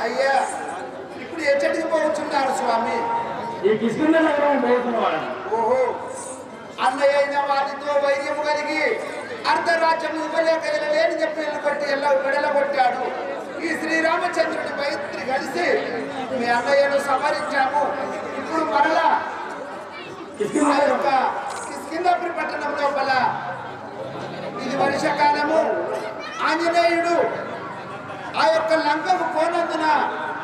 అయ్యా ఇప్పుడు ఎచ్చటికి పోతున్నారు స్వామి? ఈ కిష్కింద నగరం పోతున్నవాడు. ఓహో, అన్నయ్య అయిన వాటితో వైద్యము కలిగి అర్ధరాజ్యం ఇవ్వలేకలేని చెప్పి వెళ్ళగొట్టి వెడలగొట్టాడు. ఈ శ్రీరామచంద్రుని మైత్రి కలిసి మీ అన్నయ్యను సంహరించాము. ఇప్పుడు మరలా ఆ యొక్క కిష్కిందాపురి పట్టణం లోపల ఇది వర్షకాలము. ఆంజనేయుడు ఆ యొక్క లంకకు పోనందున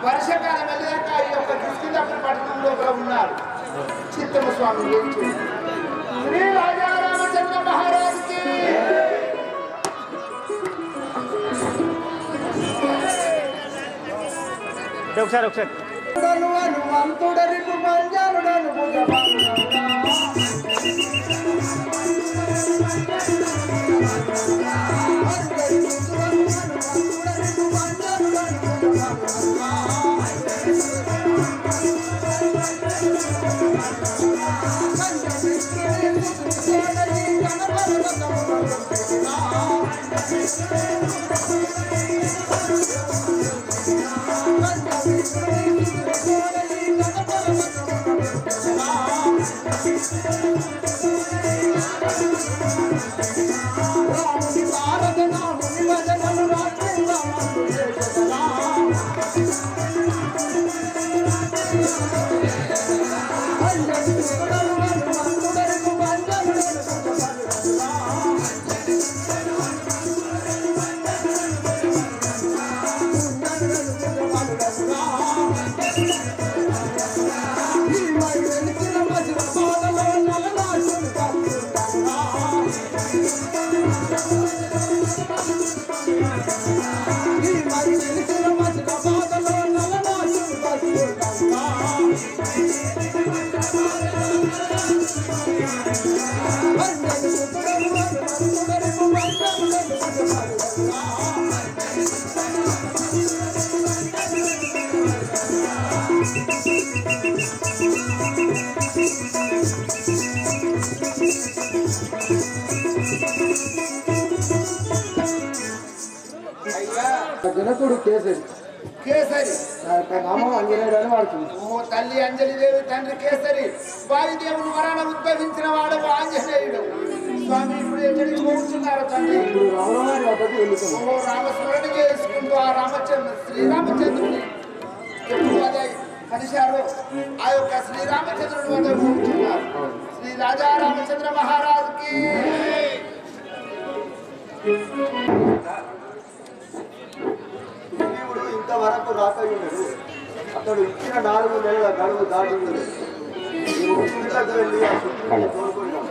వర్షకాలం వెళ్ళాక ఈ యొక్క కిష్కిందాపురి పట్టణం లోపల ఉన్నారు. చిత్తమ స్వామి శ్రీ రాజా రామచంద్ర మహారాజుకి ఒకసారి జనకుడు కేసరి కేసరి నామం అంజనేయుడు అని వాడుతుంది. ఓ తల్లి అంజలిదేవి, తండ్రి కేసరి, వాయుదేవుని వరాన ఉద్భవించిన వాడు ఆంజనేయుడు. స్వామి ఇప్పుడు ఎక్కడికి పోతున్నారు తండ్రి? ఇప్పుడు రామవారి వద్దకు వెళ్తున్నాం. ఓ రామస్మరణ చేసుకుంటూ ఆ శ్రీరామచంద్రుని ఎప్పుడు అదే కలిశారు ఆ యొక్క శ్రీరామచంద్రుని వద్ద కూర్చున్నారు. శ్రీ రాజా రామచంద్ర మహారాజుకి ఇంతవరకు రాకయ్యుడు. అతడు ఇచ్చిన 4 నెలల గడువు దాటింది. వెళ్ళి ఆ శుక్రుని కోరుకున్నాం.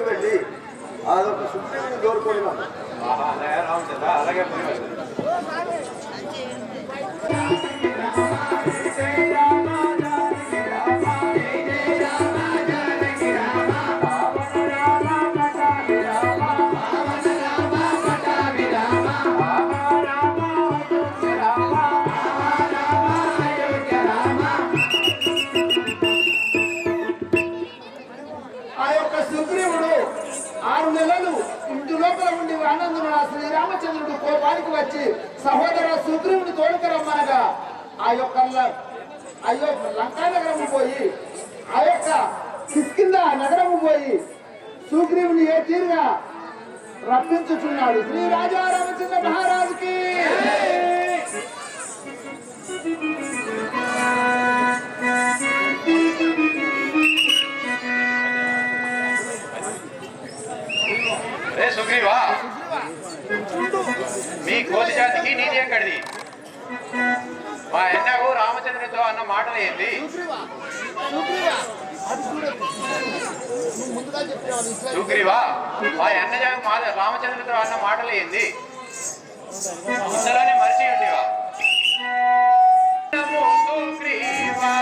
వెళ్ళి అదొక సుప్రీంని కోరుకొని అలాగే శ్రీరామచంద్రుడు కోపానికి వచ్చి సహోదర సుగ్రీవుని తోడుకరమ్మనగా ఆ యొక్క లంకా నగరము పోయి ఆ యొక్క కిష్కింద నగరము పోయి సుగ్రీవుని ఏ తీరుగా రప్పించుచున్నాడు. శ్రీ రాజా రామచంద్ర మహారాజుకి సుగ్రీవా, మీ కోతి జాతికి నీతి ఎక్కడిది? మా ఎన్నకు రామచంద్రునితో అన్న మాటలు ఏంది? సుగ్రీవా, మా అన్న రామచంద్రునితో అన్న మాటలు ఏంది? ఇంతలోనే మరిచి ఉండేవా? సుగ్రీవా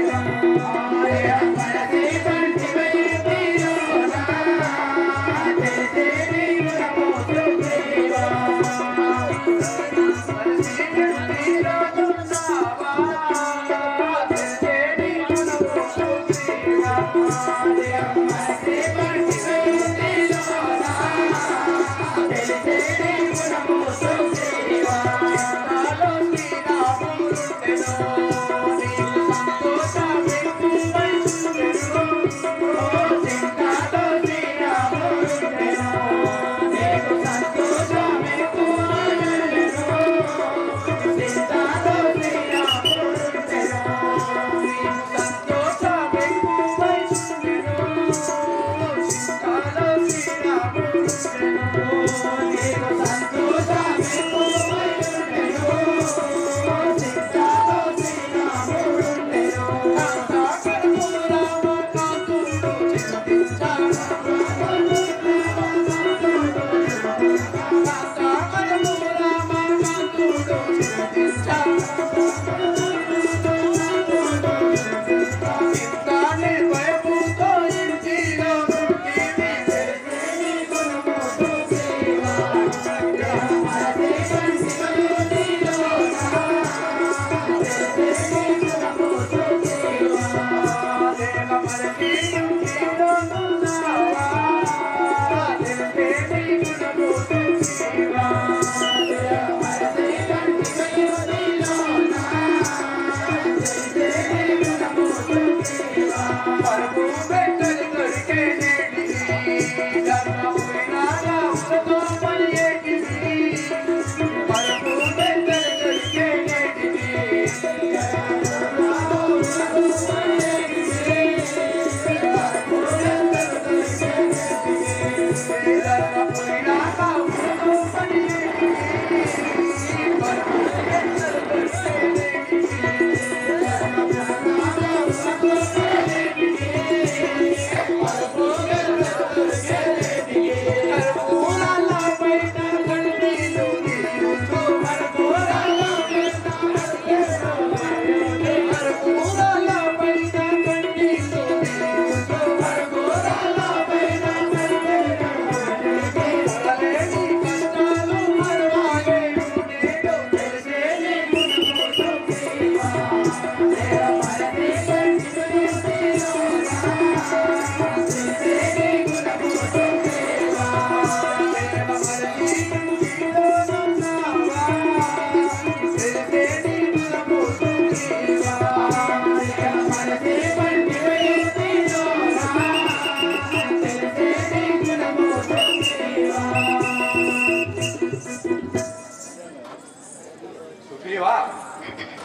Thank you.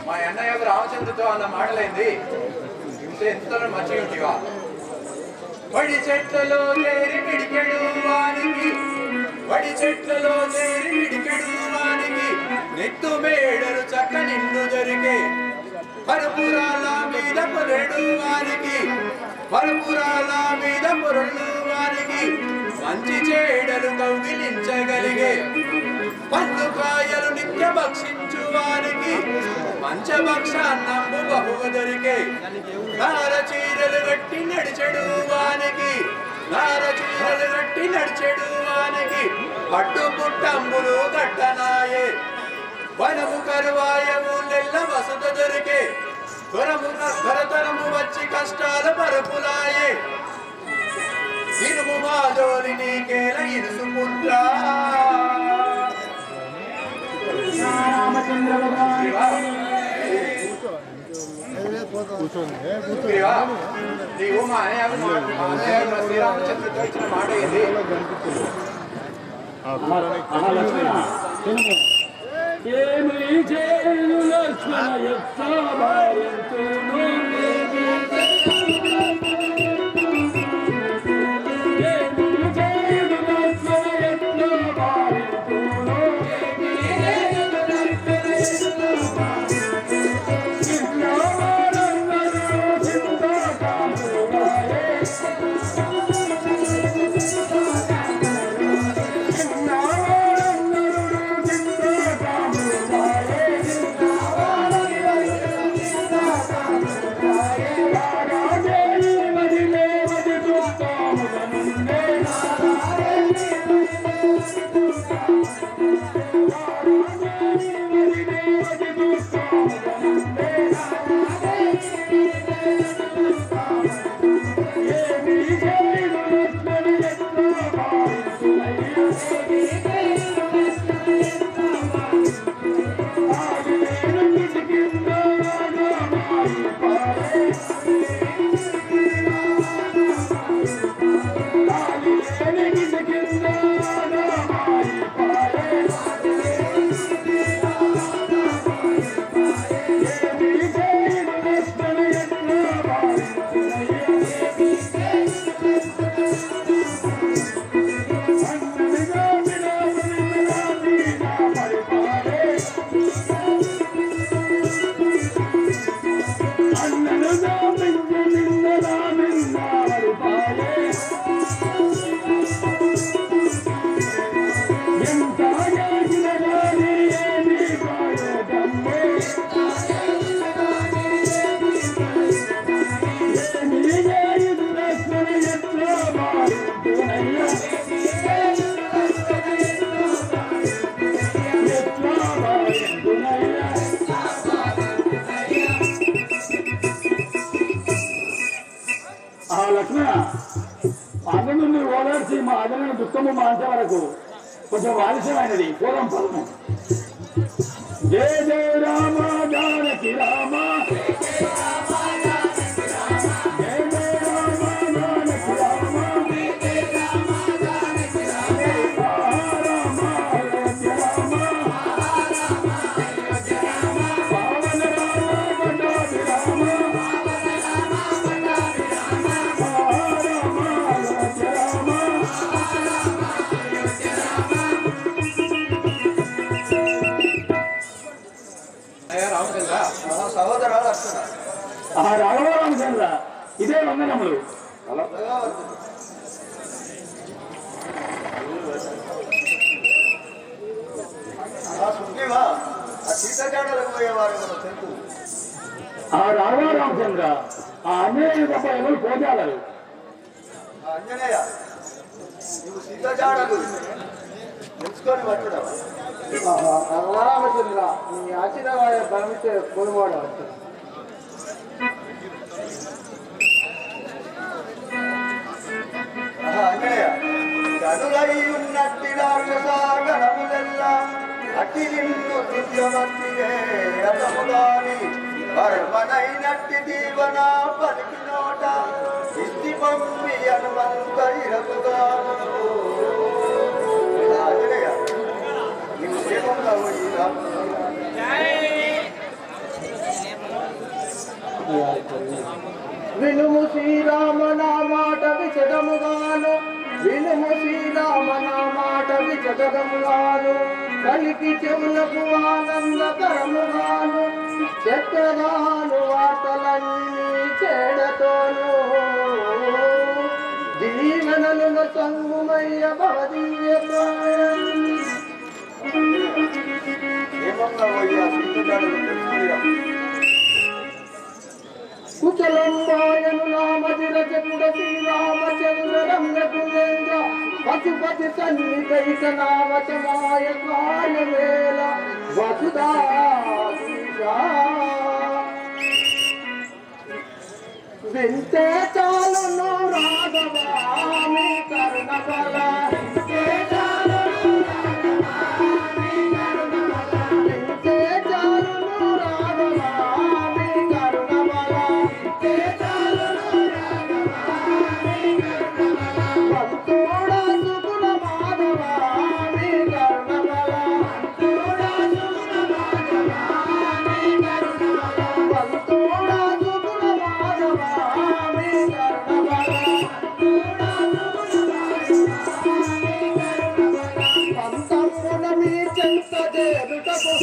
మా అన్నయ్య రామచంద్రతో అన్న మాటలైంది ఎంత మంచిగా ఉంటివా వడి చెట్లలో చేరి పిడికెడు వానికి వడి చెట్లలో చేరి పిడికెడు వానికి నెత్తు మేడలు చక్క నిండు దొరికే పరుపురాల మీద పొరడు వానికి పరుపురాల మీద పొరడు వానికి మంచి చేడలు కౌగిలించగలిగే పందుకాయలు నిత్య భక్షించు వారికి పంచభక్షాన్నంబు బహువ దొరికే నార చీరలు గట్టి నడిచెడు వానికి నార చీరలు గట్టి నడిచెడు వానికి పట్టు పుట్టంబులు గట్టనాయే వనము కరువాయము నెల్ల వసత దొరికే త్వరతరము వచ్చి కష్టాల పరుపులాయే ఇనుము మాధోలి నీకేల ఇరుసుకుంటా నీవు మా అన్నయ్య శ్రీరామచంద్రుడితో ఇచ్చిన మాట ఏంది? ఏమి చేయను లక్ష్మణ ఎట్లా భార్యంతును అన్నను ఓదార్చి మా అన్నను దుఃఖము మాంచే వరకు కొంచెం ఆలస్యమైనది పూర్వం పదము. జయ జయ రామ జానకి రామ ఆ రాఘవరామచంద్ర ఇదే వందనములు. ఆ రాఘవరామచంద్ర ఆ ఆంజనేయుడు తప్ప ఎవరు పోజాలరు. అంజనేయ నువ్వు సీతజాడలు తెలుసుకొని వచ్చావా? రామచంద్ర నీ ఆశీర్వాద పరమిస్తే కొనుగోడు వచ్చాడు. అంజనేయ కనులై ఉన్నట్టి రాక్షసాగరములెల్లా అట్టి నిన్ను దివ్యమట్టివే అతముగాని పరమనైనట్టి దీవన పలికి నోట ఇస్తి పంపి హనుమంత ఇరకుగాను. అంజనేయ నీవు క్షేమంగా పోయిరా. వినుము శ్రీరామ నా మాట విచదముగాను, వినుము శ్రీరామ నా మాట విచదముగాను, కలికి చెవులకు ఆనందకరముగాను, చెక్కగాను వార్తలన్నీ చేడతోను జీవనలు సంగుమయ్య భవదీయ క్షేమంగా పోయి ఆ సీతజాడలు తెలుసుకునిరా. కుచలంబాయను నామదిర చెప్పుడ శ్రీరామచంద్ర రంగకులేంద్ర పశుపతి సన్నిధైక నామచమాయ కాయవేల వసుధాధీశా వింటే చాలును రాఘవామి కరుణ బల వింటే చాలును రాఘవామి కరుణ బల భక్తోడా సుగుణ మాధవామి కరుణ బల భక్తోడా సుగుణ మాధవామి పంతమున మీ చెంత చేరుటకు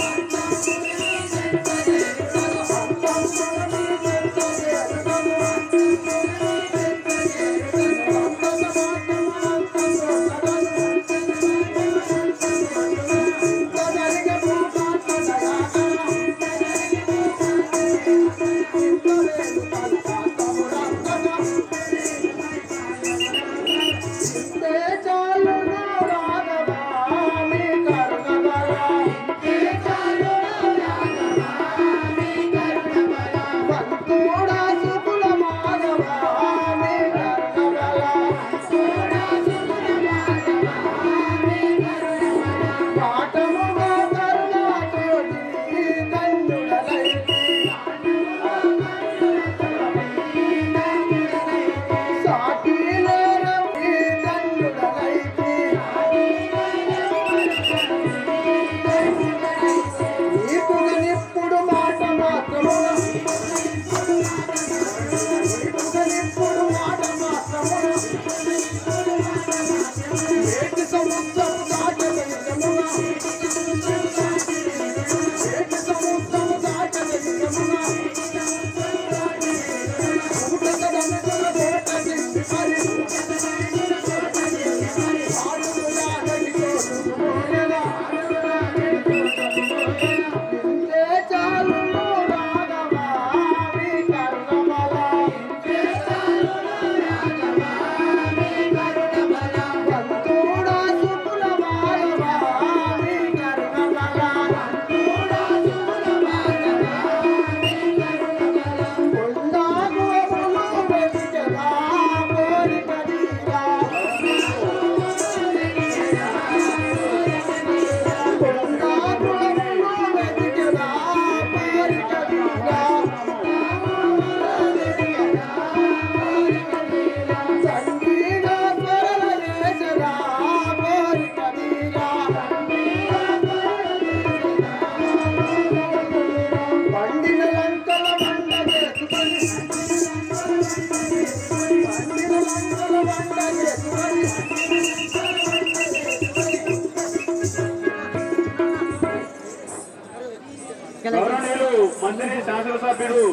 గౌరవనీయులు మంత్రి శాసనసభ్యుడు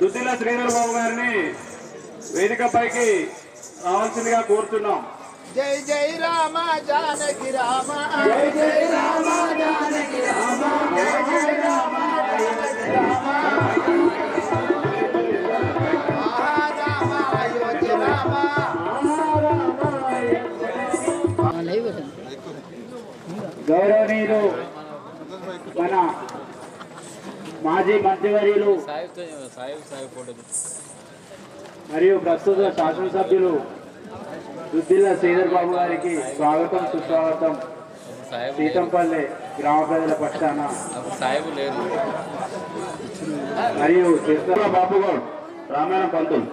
దుద్దిల శ్రీధర్ బాబు గారిని వేదికపైకి రావాల్సిందిగా కోరుతున్నాం. జై జై రామ జానకి రామ జై జై రామ జానకి రామ జై జై రామ జానకి రామ రామ అయోధ్య రామ గౌరవనీయులు మన మాజీ మంత్రివర్యులు మరియు ప్రస్తుత శాసనసభ్యులు దుద్దిల్ల శ్రీధర్ బాబు గారికి స్వాగతం సుస్వాగతం. సీతంపల్లి గ్రామ ప్రజల పక్షాన మరియు చిత్తూరు బాబుగౌడ్ రామాయణ పంతులు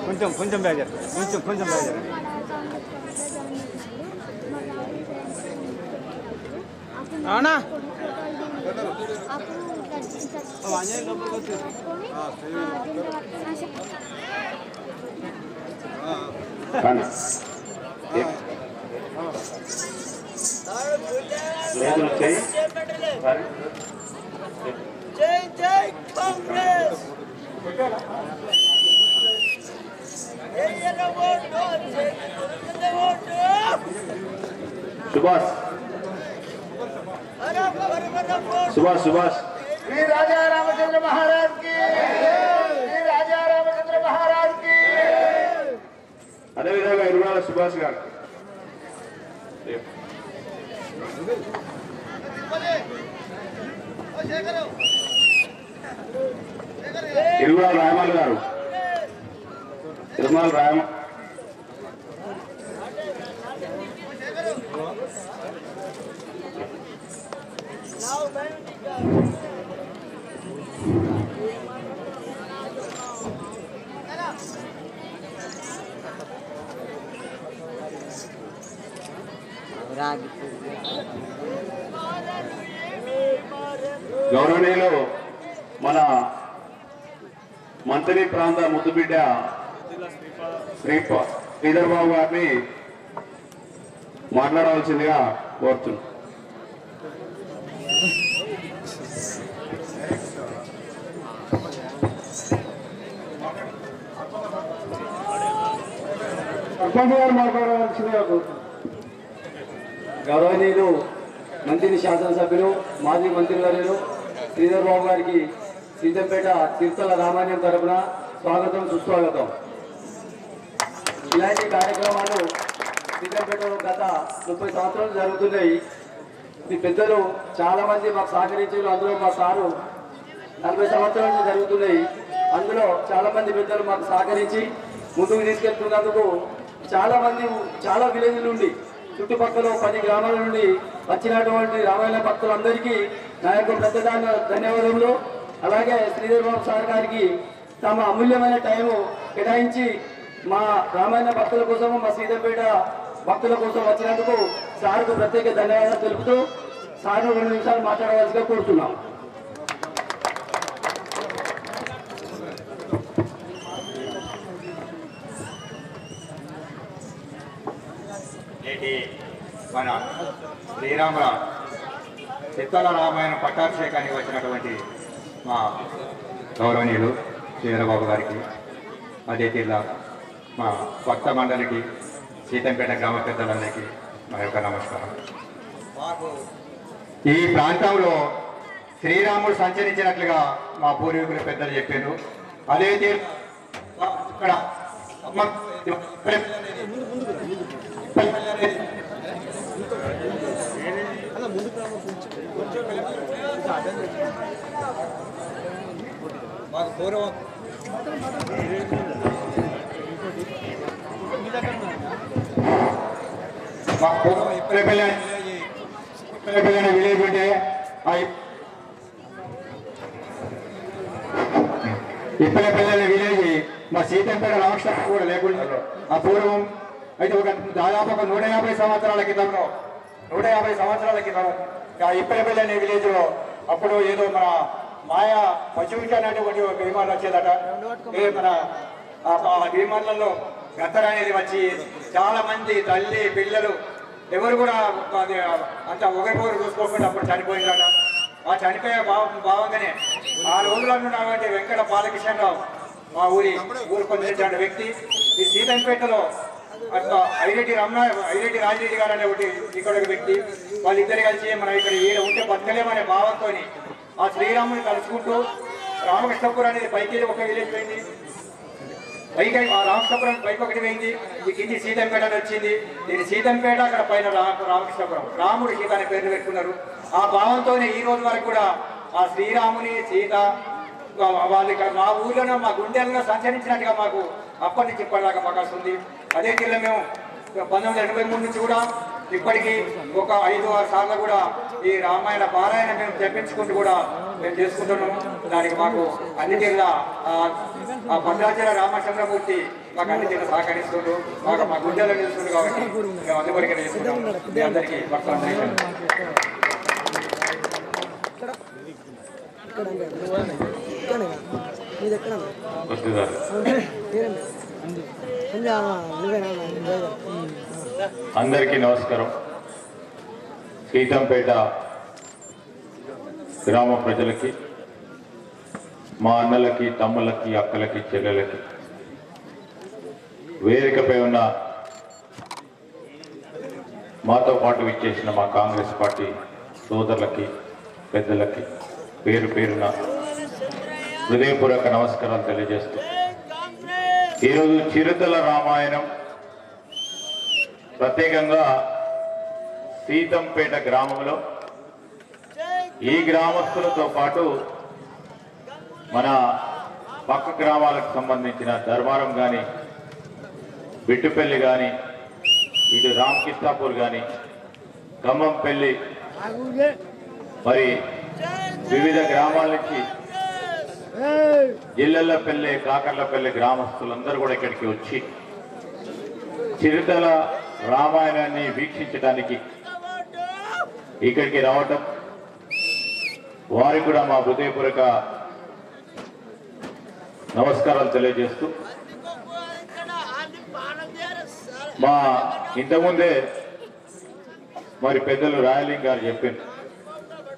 కొంచెం కొంచెం బేజారు కొంచెం బేజారు అవునా జై జై కాంగ్రెస్ సుభాష్ సుభాష్ సుభాష్ శ్రీ రాజా రామచంద్ర మహారాజ్ కి శ్రీ రాజా రామచంద్ర మహారాజ్ కి అదేవిధంగా ఇరువాల సుభాష్ గారు ఇరువాల రాయమాల్ గారు తిరుమల రాయమ గౌరవనీయులు మన మంత్రి ప్రాంత ముద్దుబిడ్డ శ్రీధర్ బాబు గారిని మాట్లాడవలసిందిగా కోరుతున్నాం. మాట్లాడవలసిందిగా కోరుతున్నాం. గౌరవనీయులు మంత్రి శాసనసభ్యులు మాజీ మంత్రివర్యులు శ్రీధర్ బాబు గారికి సీతంపేట తిరుతల రామాయణం తరపున స్వాగతం సుస్వాగతం. ఇలాంటి కార్యక్రమాలు సీతంపేటలో గత 30 సంవత్సరాలు జరుగుతున్నాయి. ఈ పెద్దలు చాలా మంది మాకు సహకరించారు. అందులో మా సారు 40 సంవత్సరాల నుంచి జరుగుతున్నాయి. అందులో చాలా మంది పెద్దలు మాకు సహకరించి ముందుకు తీసుకెళ్తున్నందుకు చాలా విలేజ్ల నుండి చుట్టుపక్కల 10 గ్రామాల నుండి వచ్చినటువంటి రామాయణ భక్తులందరికీ నా యొక్క పెద్ద ధన్యవాదములు. అలాగే శ్రీధర్ బాబు సార్ గారికి తమ అమూల్యమైన టైము కేటాయించి మా రామాయణ భక్తుల కోసము మా సీతంపేట భక్తుల కోసం వచ్చినందుకు సార్కు ప్రత్యేక ధన్యవాదాలు తెలుపుతూ సార్ను 2 నిమిషాలు మాట్లాడవలసిగా కోరుతున్నాం. మన శ్రీరాముల చిత్తల రామాయణ పట్టాభిషేకానికి వచ్చినటువంటి మా గౌరవనీయులు శ్రీధరబాబు గారికి, అదే తీరులా మా భక్త మండలికి, సీతంపేట గ్రామ పెద్దలందరికీ మా యొక్క నమస్కారం. ఈ ప్రాంతంలో శ్రీరాముడు సంచరించినట్లుగా మా పూర్వీకులు పెద్దలు చెప్పారు. అదే తీరు ఇక్కడ మాకు పూర్వం విలేజ్ ఉంటే ఇప్పలపల్లి విలేజ్ మా సీతంపేట రామకృష్ణ కూడా లేకుండా ఆ పూర్వం అయితే ఒక దాదాపు ఒక 150 సంవత్సరాల క్రితంలో 150 సంవత్సరాల క్రితం ఆ ఇప్పలపల్లి అనే విలేజ్ లో అప్పుడు ఏదో మన మాయా పశువుకి అనేటువంటి ఒక విమానం వచ్చేదట. మన ఆ విమానాలలో గత్తర అనేది వచ్చి చాలా మంది తల్లి పిల్లలు ఎవరు కూడా అంత ఒకరికొకరు చూసుకోకుండా అప్పుడు చనిపోయిందట. ఆ చనిపోయే భావంగానే ఆ రోజుల్లో ఉన్నటువంటి వెంకట బాలకృష్ణరావు మా ఊరు పొందిన వ్యక్తి ఈ సీతంపేటలో ఐరెడ్డి రాజిరెడ్డి గారు అనే ఒకటి ఇక్కడ ఒక వ్యక్తి, వాళ్ళిద్దరు కలిసి మనం ఇక్కడ ఈడ ఉంటే బతకలేమనే భావంతో ఆ శ్రీరాముని కలుసుకుంటూ రామకృష్ణపురం అనేది పైకి ఒక విలేజ్ పోయింది, పైకి ఆ రామకృష్ణపురం పైకి ఒకటి పోయింది, ఇది సీతంపేట అని వచ్చింది. దీని సీతంపేట అక్కడ పైన రామకృష్ణపురం, రాముడు సీత అనే పేర్లు పెట్టుకున్నారు. ఆ భావంతోనే ఈ రోజు వరకు కూడా ఆ శ్రీరాముని సీత వాళ్ళ మా ఊర్లోనే మా గుండెల్లో సంచరించినట్టుగా మాకు అప్పటి నుంచి ఇప్పటిదాకా మాకు వస్తుంది. అదే జిల్లా మేము 1983 నుంచి కూడా ఇప్పటికీ ఒక 5-6 సార్లు కూడా ఈ రామాయణ పారాయణ మేము తెప్పించుకుంటూ కూడా మేము చేసుకుంటున్నాము. దానికి మాకు అన్ని జిల్లా ఆ భద్రాచల రామచంద్రమూర్తి మాకు అన్ని జిల్లా సహకరిస్తుండ్రు, మాకు మా గుండెల్లో నిలుస్తుంది. కాబట్టి మేము అందువరకు చేసుకుంటాం. మీ అందరికీ అందరికీ నమస్కారం. సీతంపేట గ్రామ ప్రజలకి, మా అన్నలకి, తమ్ములకి, అక్కలకి, చెల్లెలకి, వేదికపై ఉన్న మాతో పాటు విచ్చేసిన మా కాంగ్రెస్ పార్టీ సోదరులకి, పెద్దలకి పేరు పేరున హృదయపూర్వక నమస్కారాలు తెలియజేస్తూ, ఈరోజు చిరుతల రామాయణం ప్రత్యేకంగా సీతంపేట గ్రామంలో ఈ గ్రామస్తులతో పాటు మన పక్క గ్రామాలకు సంబంధించిన ధర్మారం కానీ, బిట్టుపల్లి కానీ, ఇటు రామకృష్ణాపూర్ కానీ, ఖమ్మంపల్లి, మరి వివిధ గ్రామాల నుంచి జిల్లెళ్లపల్లి, కాకర్లపల్లి గ్రామస్తులందరూ కూడా ఇక్కడికి వచ్చి చిరుతల రామాయణాన్ని వీక్షించడానికి ఇక్కడికి రావటం, వారికి కూడా మా హృదయపూర్వక నమస్కారాలు తెలియజేస్తూ, మా ఇంతకుముందే మరి పెద్దలు రాయలింగ్ గారు చెప్పారు,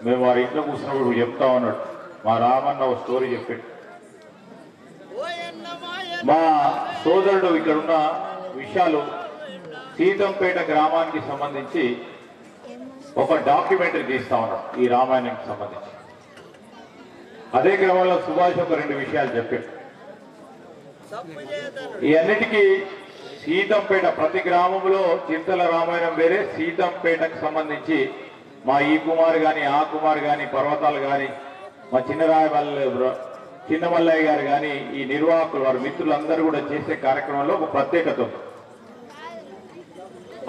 మేము వారి ఇంట్లో కూర్చున్నప్పుడు చెప్తా ఉన్నాడు, మా రామన్న ఒక స్టోరీ చెప్పాడు. మా సోదరుడు ఇక్కడున్న విషయాలు సీతంపేట గ్రామానికి సంబంధించి ఒక డాక్యుమెంటరీ తీస్తా ఉన్నాడు ఈ రామాయణానికి సంబంధించి. అదే క్రమంలో సుభాష్ ఒక 2 విషయాలు చెప్పాడు. ఈ అన్నిటికీ సీతంపేట ప్రతి గ్రామంలో చింతల రామాయణం వేరే, సీతంపేటకు సంబంధించి మా ఈ కుమార్ కానీ, ఆ కుమార్ కానీ, పర్వతాలు కానీ, మా చిన్న మల్లయ్య గారు కానీ, ఈ నిర్వాహకులు వారి మిత్రులందరూ కూడా చేసే కార్యక్రమంలో ఒక ప్రత్యేకత ఉంది.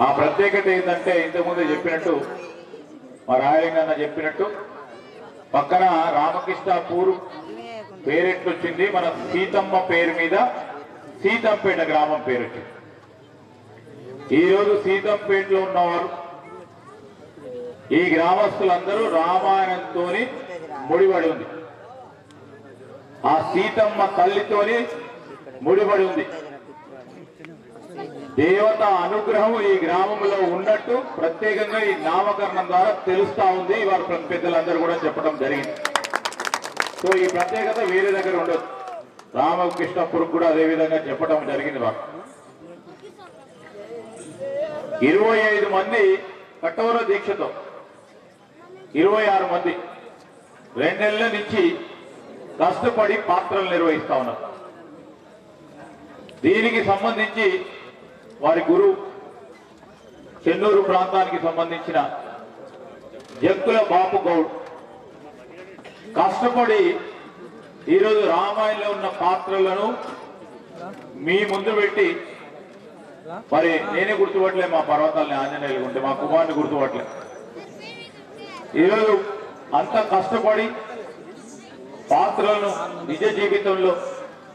ఆ ప్రత్యేకత ఏంటంటే, ఇంతకుముందు చెప్పినట్టు మా రాయలింగన్న చెప్పినట్టు పక్కన రామకృష్ణాపూర్ పేరెట్లొచ్చింది, మన సీతమ్మ పేరు మీద సీతంపేట గ్రామం పేరు వచ్చింది. ఈరోజు సీతంపేటలో ఉన్నవారు ఈ గ్రామస్తులందరూ రామాయణంతో ముడిపడి ఉంది, ఆ సీతమ్మ తల్లితోని ముడిపడి ఉంది. దేవత అనుగ్రహం ఈ గ్రామంలో ఉన్నట్టు ప్రత్యేకంగా ఈ నామకరణం ద్వారా తెలుస్తా ఉంది. వారు పెద్దలందరూ కూడా చెప్పడం జరిగింది. సో ఈ ప్రత్యేకత వేరే దగ్గర ఉండదు. రామకృష్ణపురం కూడా అదే విధంగా చెప్పడం జరిగింది. వారు 25 మంది కఠోర దీక్షతో 26 మంది 2 నెలల నుంచి కష్టపడి పాత్రలు నిర్వహిస్తా ఉన్నారు. దీనికి సంబంధించి వారి గురువు చెన్నూరు ప్రాంతానికి సంబంధించిన జక్కుల బాపు గౌడ్ కష్టపడి ఈరోజు రామాయణంలో ఉన్న పాత్రలను మీ ముందు పెట్టి, మరి నేనే గుర్తుపట్టలే మా పర్వతాలని, ఆంజనేయులు ఉంటే మా కుమార్ని గుర్తుపట్టలే. ఈరోజు అంత కష్టపడి పాత్రలను నిజ జీవితంలో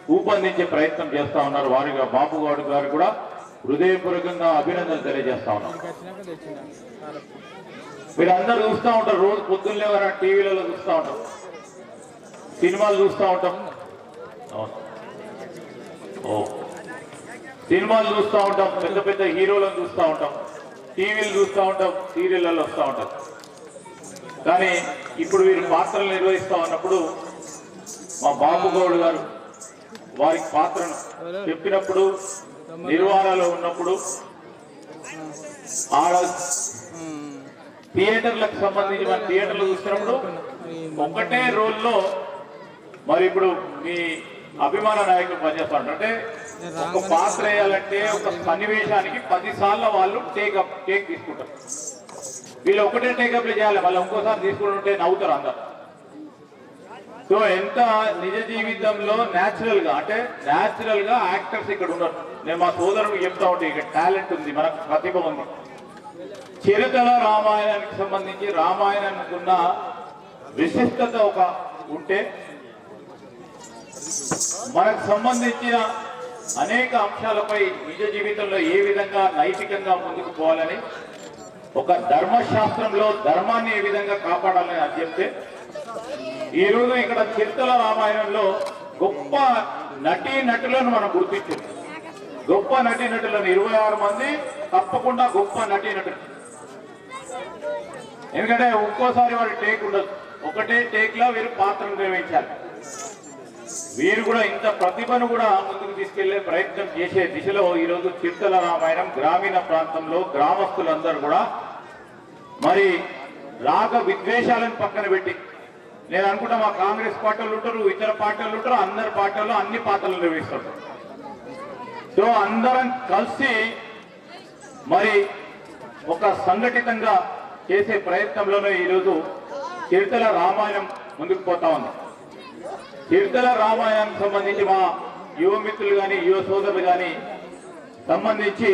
రూపొందించే ప్రయత్నం చేస్తా ఉన్నారు. వారిగా బాబు గౌడ్ గారు కూడా హృదయపూర్వకంగా అభినందనలు తెలియజేస్తా ఉన్నారు. మీరు అందరూ చూస్తూ ఉంటారు, రోజు పొద్దున్నే వారు టీవీలలో చూస్తూ ఉంటాం, సినిమాలు చూస్తూ ఉంటాం. సినిమాలు చూస్తూ ఉంటాం, పెద్ద పెద్ద హీరోలను చూస్తూ ఉంటాం, టీవీలు చూస్తూ ఉంటాం, సీరియళ్ళలో వస్తూ ఉంటాం. కానీ ఇప్పుడు వీరు పాత్రలు నిర్వహిస్తూ ఉన్నప్పుడు మా బాబు గౌడ్ గారు వారికి పాత్రను చెప్పినప్పుడు, నిర్వహణలో ఉన్నప్పుడు ఆడ థియేటర్లకు సంబంధించి మన థియేటర్లు చూసినప్పుడు ఒకటే రోల్లో మరి ఇప్పుడు మీ అభిమాన నాయకులు పనిచేస్తారు. అంటే ఒక పాత్ర వేయాలంటే ఒక సన్నివేశానికి 10 సార్లు వాళ్ళు టేక్ తీసుకుంటారు. వీళ్ళు ఒకటే టేకప్లు చేయాలి, మళ్ళీ ఇంకోసారి తీసుకుంటుంటే నవ్వుతారు అందరు. సో ఎంత నిజ జీవితంలో న్యాచురల్ గా యాక్టర్స్ ఇక్కడ ఉన్నారు. నేను మా సోదరుడికి చెప్తా ఉంటే ఇక్కడ టాలెంట్ ఉంది, మనకు ప్రతిభ ఉంది. చిరుతల రామాయణానికి సంబంధించి రామాయణానికి ఉన్న విశిష్టత ఒక ఉంటే మనకు సంబంధించిన అనేక అంశాలపై నిజ జీవితంలో ఏ విధంగా నైతికంగా ముందుకు పోవాలని, ఒక ధర్మశాస్త్రంలో ధర్మాన్ని ఏ విధంగా కాపాడాలని అది చెప్తే, ఈరోజు ఇక్కడ చిరుతల రామాయణంలో గొప్ప నటులను మనం గుర్తించాం. గొప్ప నటులను 26 మంది తప్పకుండా గొప్ప నటులు. ఎందుకంటే ఒక్కోసారి వారి టేక్ ఉండదు, ఒకటే టేక్ లో వీరు పాత్రను నిర్వహించాలి. వీరు కూడా ఇంత ప్రతిభను కూడా ముందుకు తీసుకెళ్లే ప్రయత్నం చేసే దిశలో ఈరోజు చిరుతల రామాయణం గ్రామీణ ప్రాంతంలో గ్రామస్తులందరూ కూడా మరి రాగ విద్వేషాలను పక్కన పెట్టి, నేను అనుకుంటా మా కాంగ్రెస్ పార్టీలు ఉంటారు, ఇతర పార్టీలు ఉంటారు, అందరి పార్టీల్లో అన్ని పాత్రలు నిర్వహిస్తారు. సో అందరం కలిసి మరి ఒక సంఘటితంగా చేసే ప్రయత్నంలోనే ఈరోజు చిరుతల రామాయణం ముందుకు పోతా ఉంది. చిరుతల రామాయణానికి సంబంధించి మా యువ మిత్రులు కానీ యువ సోదరులు కానీ సంబంధించి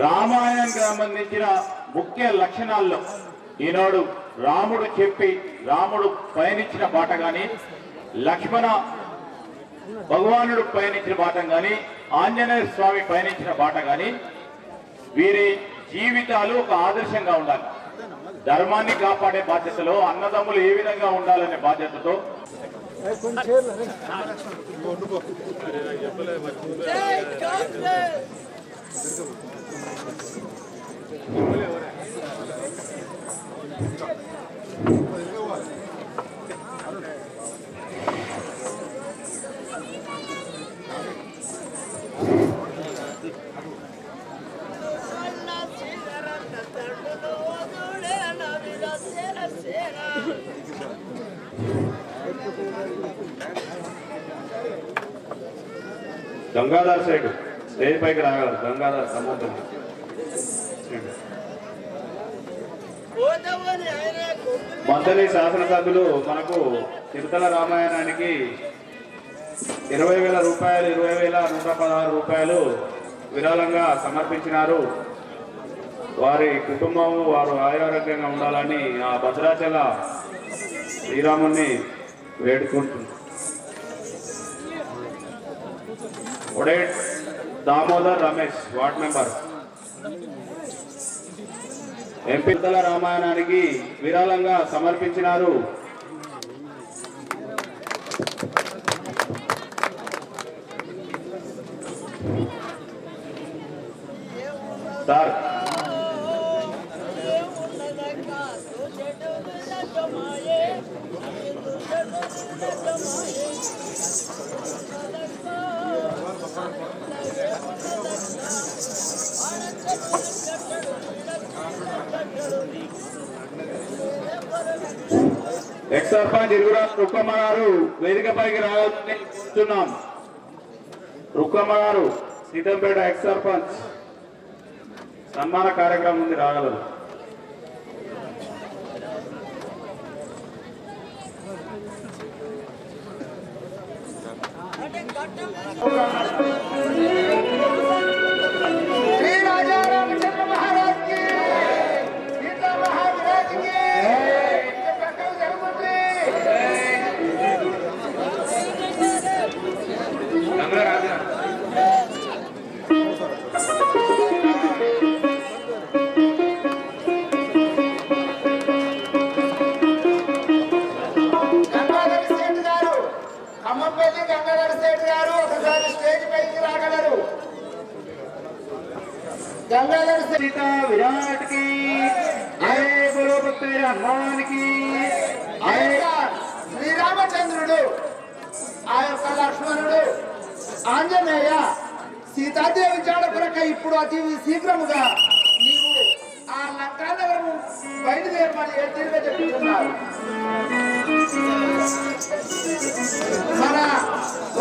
రామాయణానికి సంబంధించిన ముఖ్య లక్షణాల్లో ఈనాడు రాముడు పయనించిన బాట కానీ, లక్ష్మణ భగవానుడు పయనించిన బాట కానీ, ఆంజనేయ స్వామి పయనించిన బాట కానీ, వీరి జీవితాలు ఒక ఆదర్శంగా ఉండాలి. ధర్మాన్ని కాపాడే బాధ్యతలో అన్నదమ్ములు ఏ విధంగా ఉండాలనే బాధ్యతతో గంగాధర్ సైడ్ స్టేజ్ పైకి రాగలరు. గంగాధర్ సముద్రం మంత్రి శాసనసభ్యులు మనకు చిరుతల రామాయణానికి 20,000 రూపాయలు, 20,116 రూపాయలు విరాళంగా సమర్పించినారు. వారి కుటుంబం వారు ఆరోగ్యంగా ఉండాలని ఆ భద్రాచల శ్రీరాముని వేడుకుంటున్నారు. Odet Damodar Ramesh ward member MP చిరుతల రామాయణానికి విరాళంగా సమర్పించినారు. సార్ ఎక్స్ సర్పంచ్ ఇరుగురాజు రుక్కమ్మ గారు వేదికపైకి రావాలని కోరుతున్నాం. రుక్కమ్మ గారు సీతంపేట ఎక్స్ సర్పంచ్ సన్మాన కార్యక్రమం ఉంది, రాగలరు. श्री राजा रामचंद्र महाराज की, सीता महाराज की, गंगाधर सीता विराट की जय बोलो भक्त हनुमान की శ్రీరామచంద్రుడు ఆ యొక్క లక్ష్మణుడు ఆంజనేయ సీతాదేవి జాడ కొరక ఇప్పుడు అతి శీఘ్రముగా నీవు ఆ లంకానగరం బయలుదేరమని ఏ తీరుగా చెప్తున్నారు. మన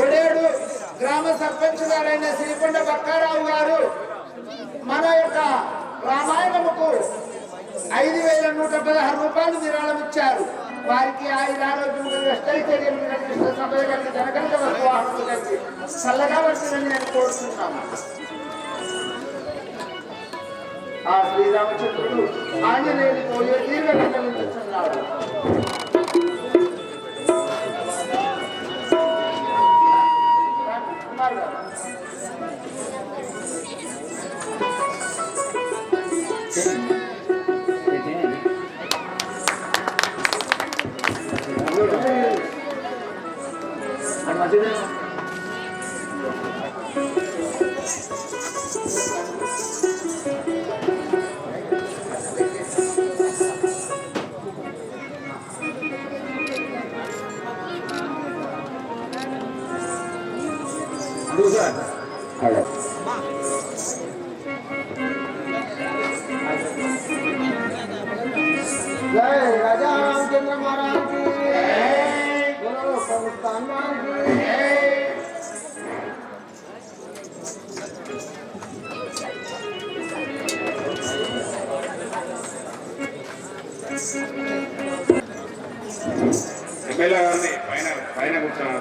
ఒడేడు గ్రామ సర్పంచ్ గారైన శ్రీకొండ బక్కారావు గారు మన యొక్క రామాయణముకు 5,116 రూపాయలు విరాళం ఇచ్చారు. వారికి ఆరోగ్యం వెస్టైతేరియం జనగణిత వాహనం కలిగి చల్లగా వచ్చిందని నేను కోరుతున్నాను. ఆ శ్రీరామచంద్రుడు ఆంజనేయుడితో ఏ తీరుగా విన్నవించుతున్నాడు. जय राजा रामचंद्र महाराज की बोलो संस्थान ఎమ్మెల్యే గారిని పైన కూర్చోండి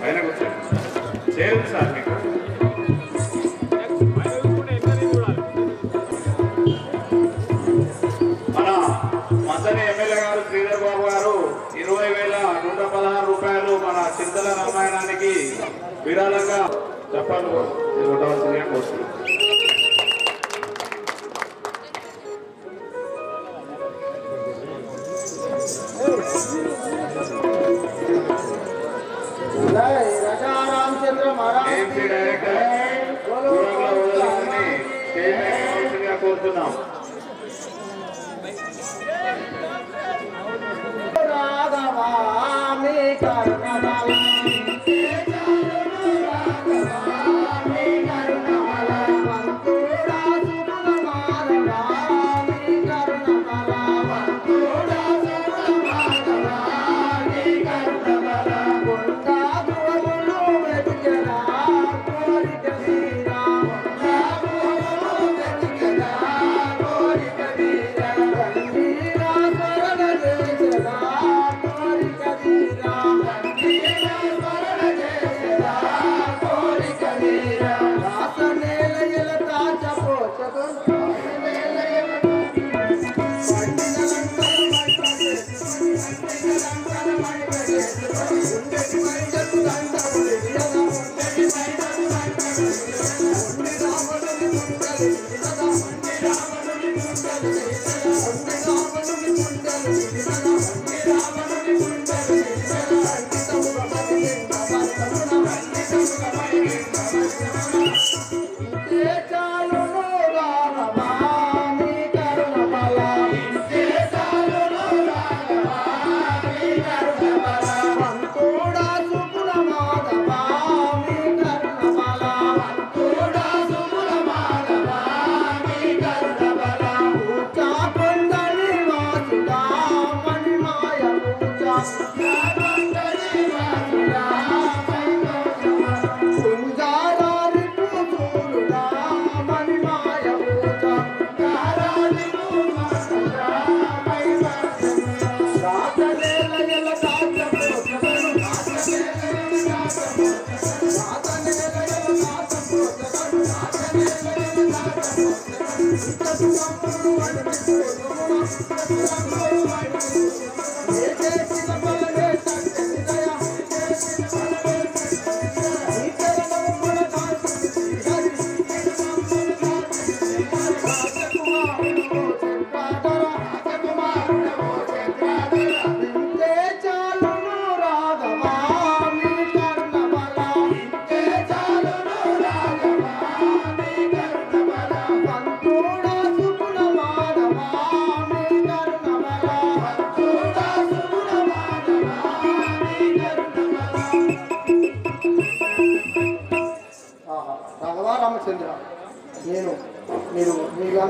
పైన కూర్చోండి చేయండి సార్ మీకు మన మంత్రి ఎమ్మెల్యే గారు శ్రీధర్ బాబు గారు 20,116 రూపాయలు మన చింతల రామాయణానికి విరాళంగా చెప్పాలి ఉండవలసిందిగా కోరుతున్నాం. जय राजा रामचंद्र महाराज కోరుతున్నాం. రాఘవామి కరుణామల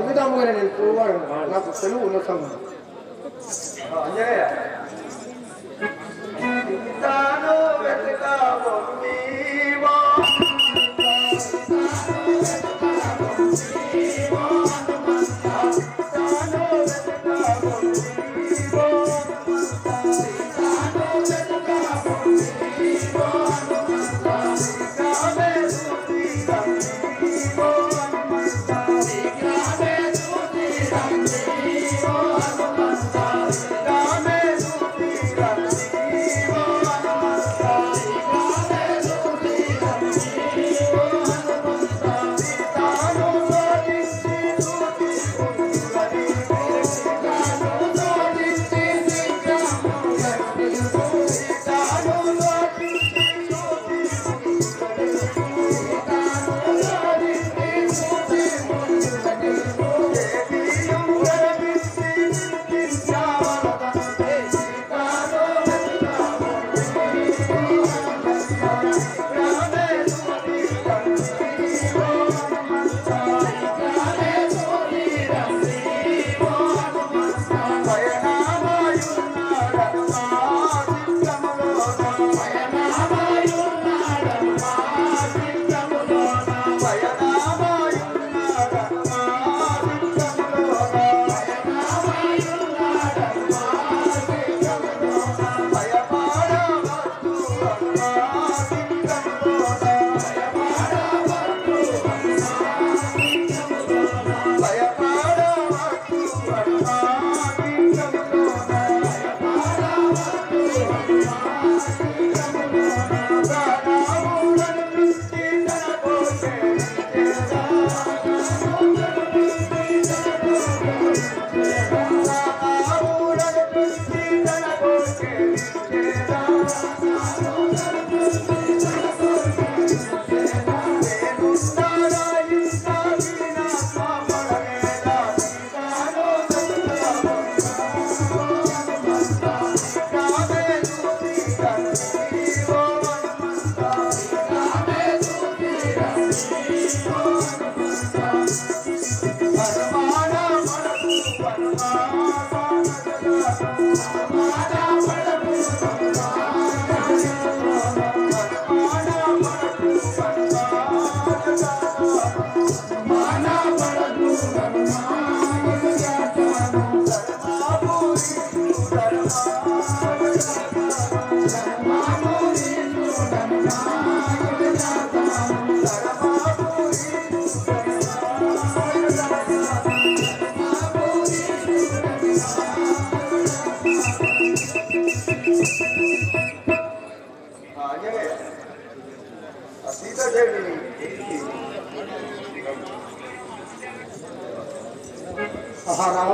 విధముగా నేను పోవాడు నాకు సెలవు ఉన్న సమయం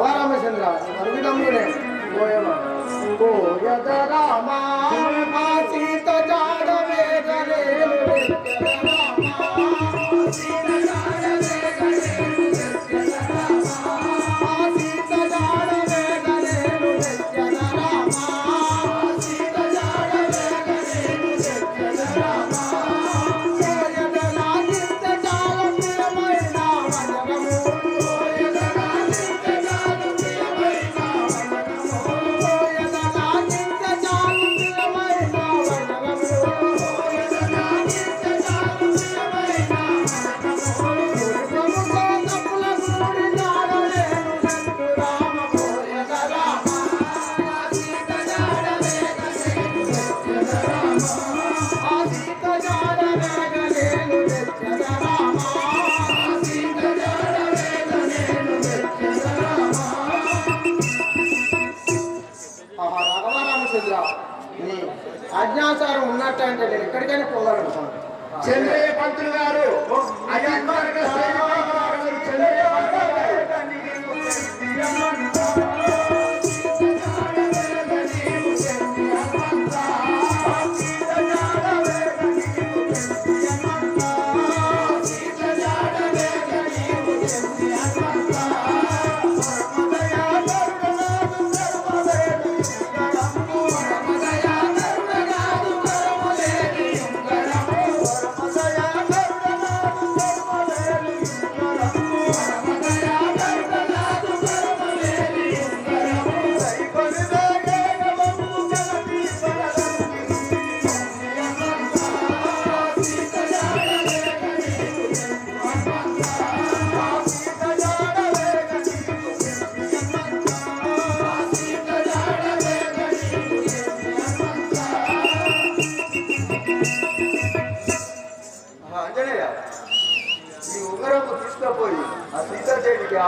రామచంద్ర మరువిధమునే పోయద రామా సీత జాడ వేగలే అజ్ఞాసారం ఉన్నట్టంటే నేను ఎక్కడికైనా పోవాలనుకున్నాను. చంద్రయ్య పంతులు గారు చంద్రయ్య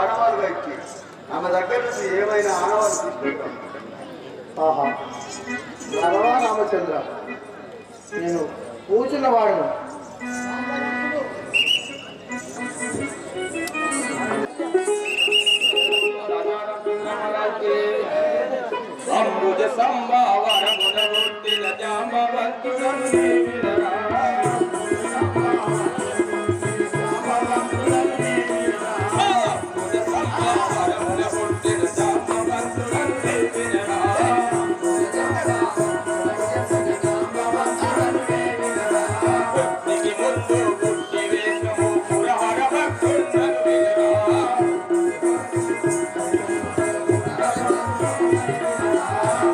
ఆడవాళ్ళుగా ఎక్కి ఆమె దగ్గర నుంచి ఏమైనా ఆడవాళ్ళు తీసుకుంటాం. ఆహా, నరవా రామచంద్ర, నేను కూర్చున్న వాడను. అంబుజ సంభావరమున పుట్టిన జాంబవంతుడను నీవినరా. అంబుజ సంభావరమున పుట్టిన జాంబవంతుడను నీవినరా. పుట్టికి ముందు పుట్టి వేషము పురహర భక్తుడను వినరా.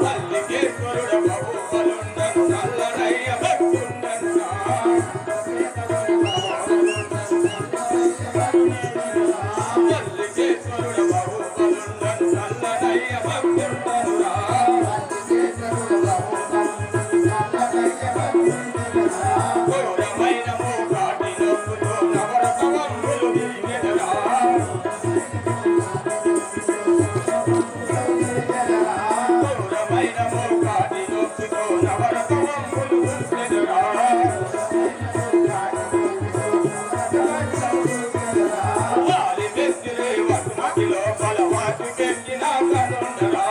మల్లికేశ్వరుడ బహుబలుండను నల్లనయ్య భక్తుండను. మల్లికేశ్వరుడ బహుబలుండను నల్లనయ్య భక్తుండను. ఘోరమైన మూకాటి నొప్పుతో నవరసవంబులు దిగెదరా. ఘోరమైన మూకాటి నొప్పుతో నవరసవంబులు దిగెదరా. వాలి వెక్కిరే వసుమతి లోపల వాసుకెక్కిన కనుండరా.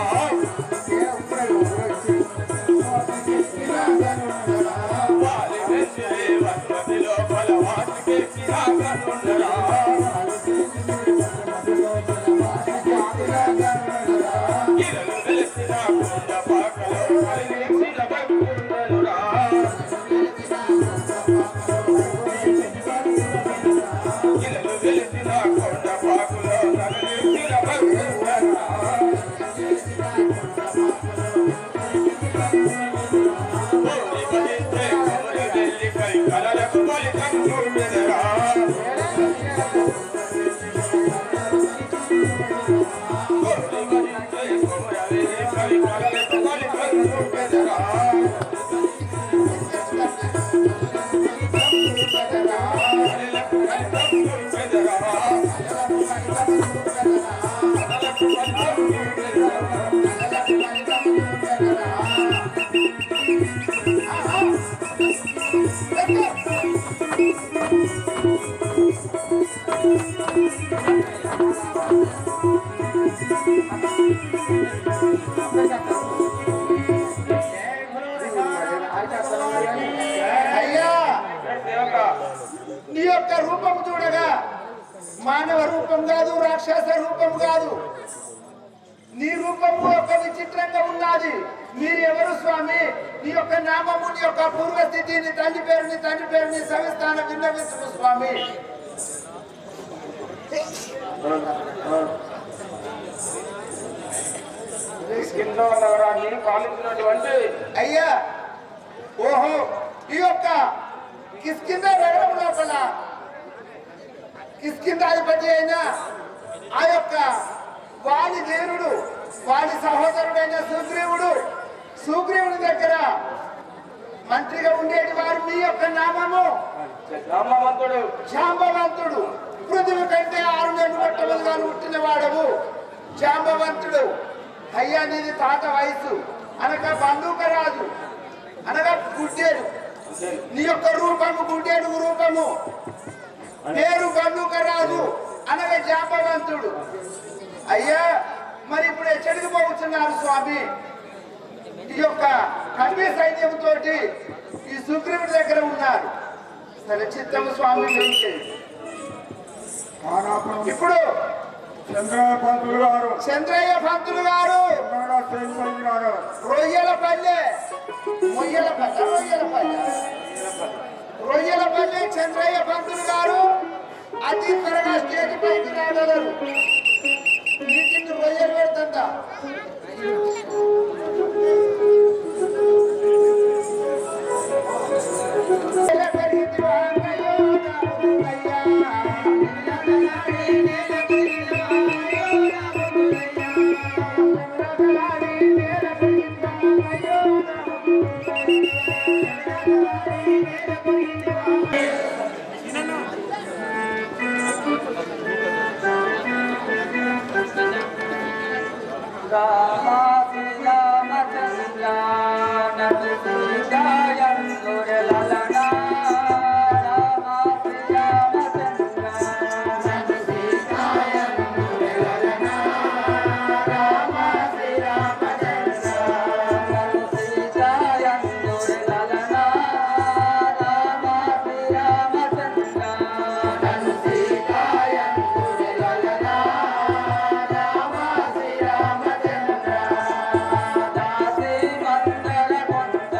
వాలి వెక్కిరే వసుమతి లోపల వాసుకెక్కిన కనుండరా. గిరలు వెలిసిన కొండ పాకలో కలిసిన భక్తుండనురా. గిరలు వెలిసిన కొండ పాకలో కలిసిన భక్తుండనురా. కోరి వహించే కొముర వెల్లిపై కలలకు ఫలితం చూపెదరా. కోరి వహించే కొముర వెల్లిపై కలలకు ఫలితం చూపెదరా. కలలకు ఫలితం చూపెదరా. కలలకు ఫలితం చూపెదరా. అయ్యా, నీ యొక్క రూపం చూడగా మానవ రూపం కాదు, రాక్షస రూపం కాదు. నీ రూపము ఒక విచిత్రంగా ఉన్నది. మీరు ఎవరు స్వామి? నీ యొక్క నామము, నీ యొక్క పూర్వస్థితి, నీ తండ్రి పేరుని సవిస్తానం విన్నవించు స్వామి. కింద నగరాన్ని పాలించినటువంటి అయ్యా, ఓహో, ఈ యొక్క కిష్కింద నగరం లోపల కిష్కిందాధిపతి అయిన ఆ యొక్క వాడి దేవుడు, వాడి సహోదరుడైన సుగ్రీవుడి దగ్గర మంత్రిగా ఉండేటి వారు. మీ యొక్క నామము జాంబవంతుడు. పృథివి కంటే 6 నెలలు మొట్టమొదటిగా పుట్టిన వాడవు జాంబవంతుడు. అయ్యా, నీది తాత వయసు అనగా బంధుక రాజు అనగా గుడ్డేడు. నీ యొక్క రూపము గుడ్డేడు రూపము. పేరు బంధుక రాజు అనగా జాంబవంతుడు. అయ్యా, మరి ఇప్పుడు ఎచ్చడికి పోతున్నారు స్వామి? ఈ యొక్క కన్వీ సైన్యంతో ఈ సుగ్రీవుడి దగ్గర ఉన్నారు. సరే, చిత్తము స్వామి. ఇప్పుడు చంద్రయ్య పంతులు గారు, రొయ్యలపల్లె చంద్రయ్య పంతులు గారు అతి త్వరగా స్టేజ్ పైకి రాగలరు. నీకు రొయ్యలు పెడుతుందా? దాసి మందర కొండ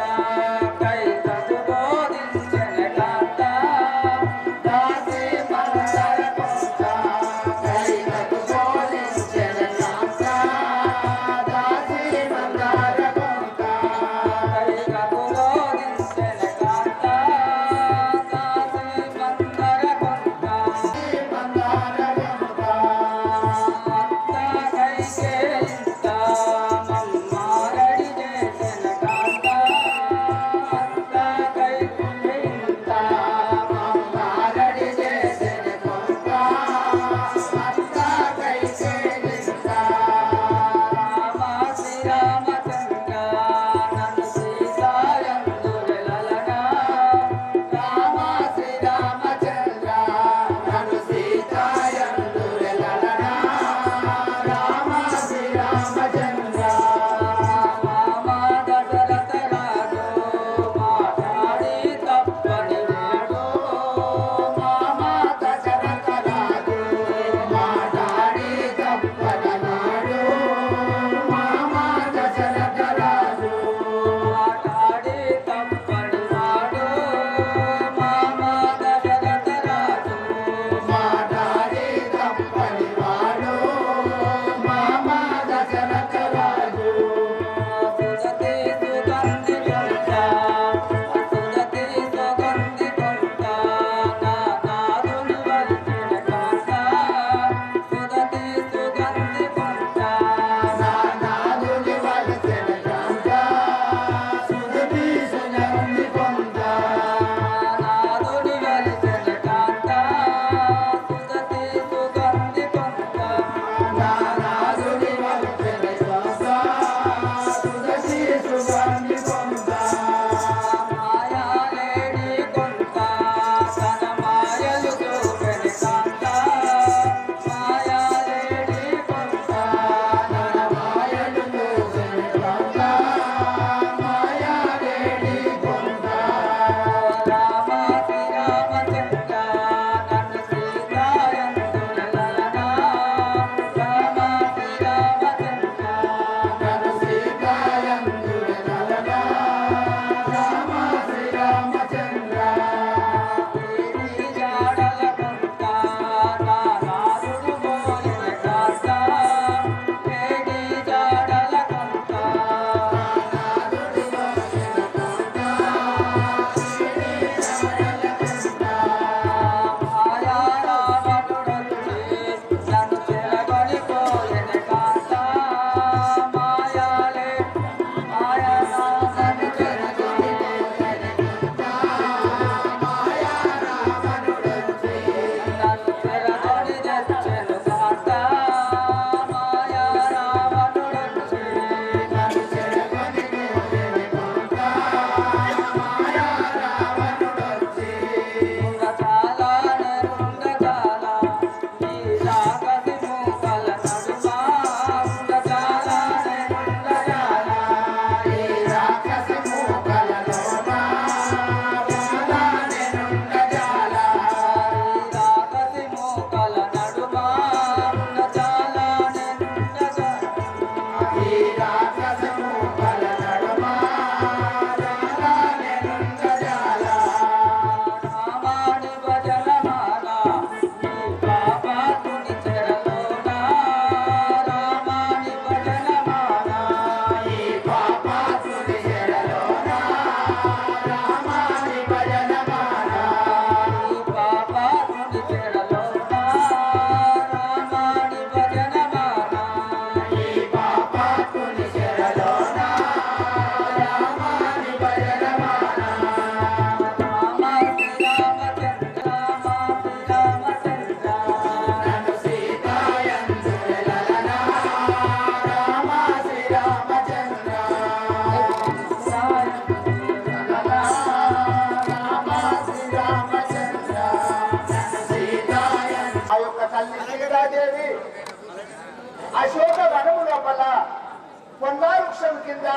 పొన్నావృక్షం కింద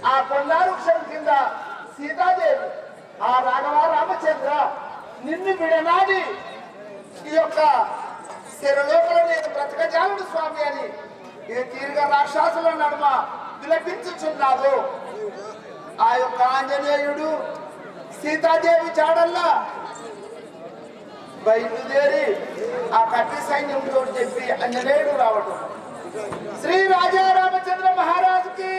ఆ పొన్నావృక్షం కింద సీతాదేవి ఆ రాఘవ రామచంద్ర నిన్ను విడనాడి ఈ యొక్క శరలోపల నేను బ్రతకజాలుడు స్వామి అని ఏ తీరుగా రాక్షసుల నడుమ విలపించుచున్నాడు. ఆ యొక్క ఆంజనేయుడు సీతాదేవి చాడల్లా బయలుదేరి ఆ కట్టి సైన్యంతో చెప్పి ఆంజనేయుడు రావటం. శ్రీ రాజా రామచంద్ర మహారాజుకి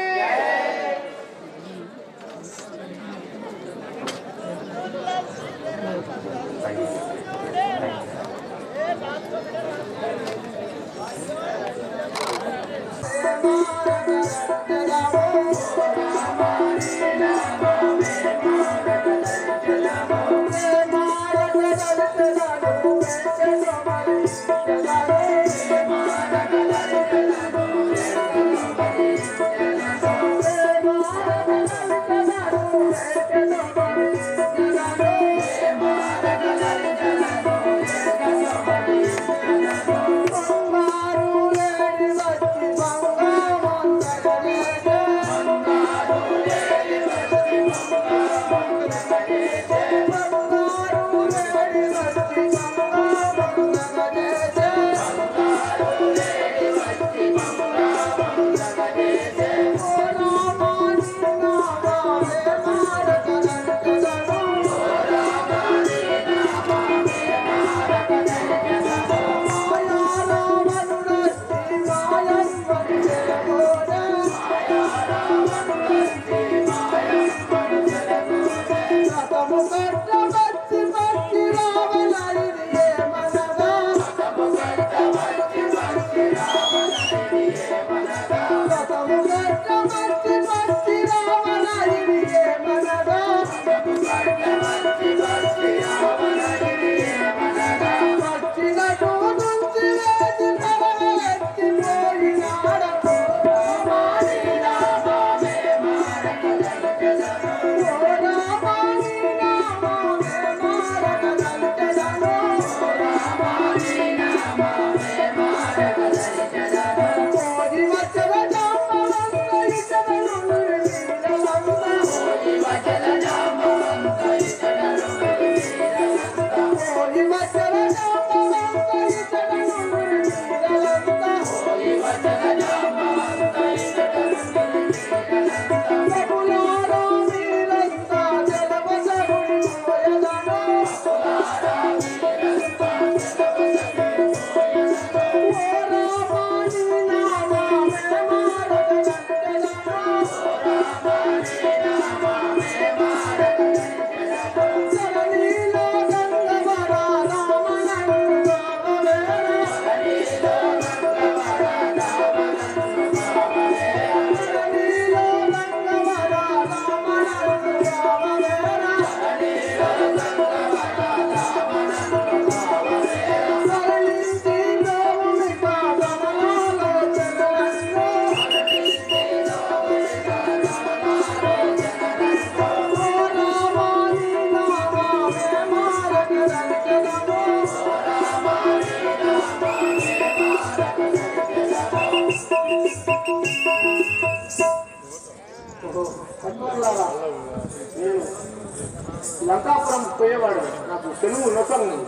లంకాపురం పోయేవాడు నాకు తెలుగు లోకం ఉంది.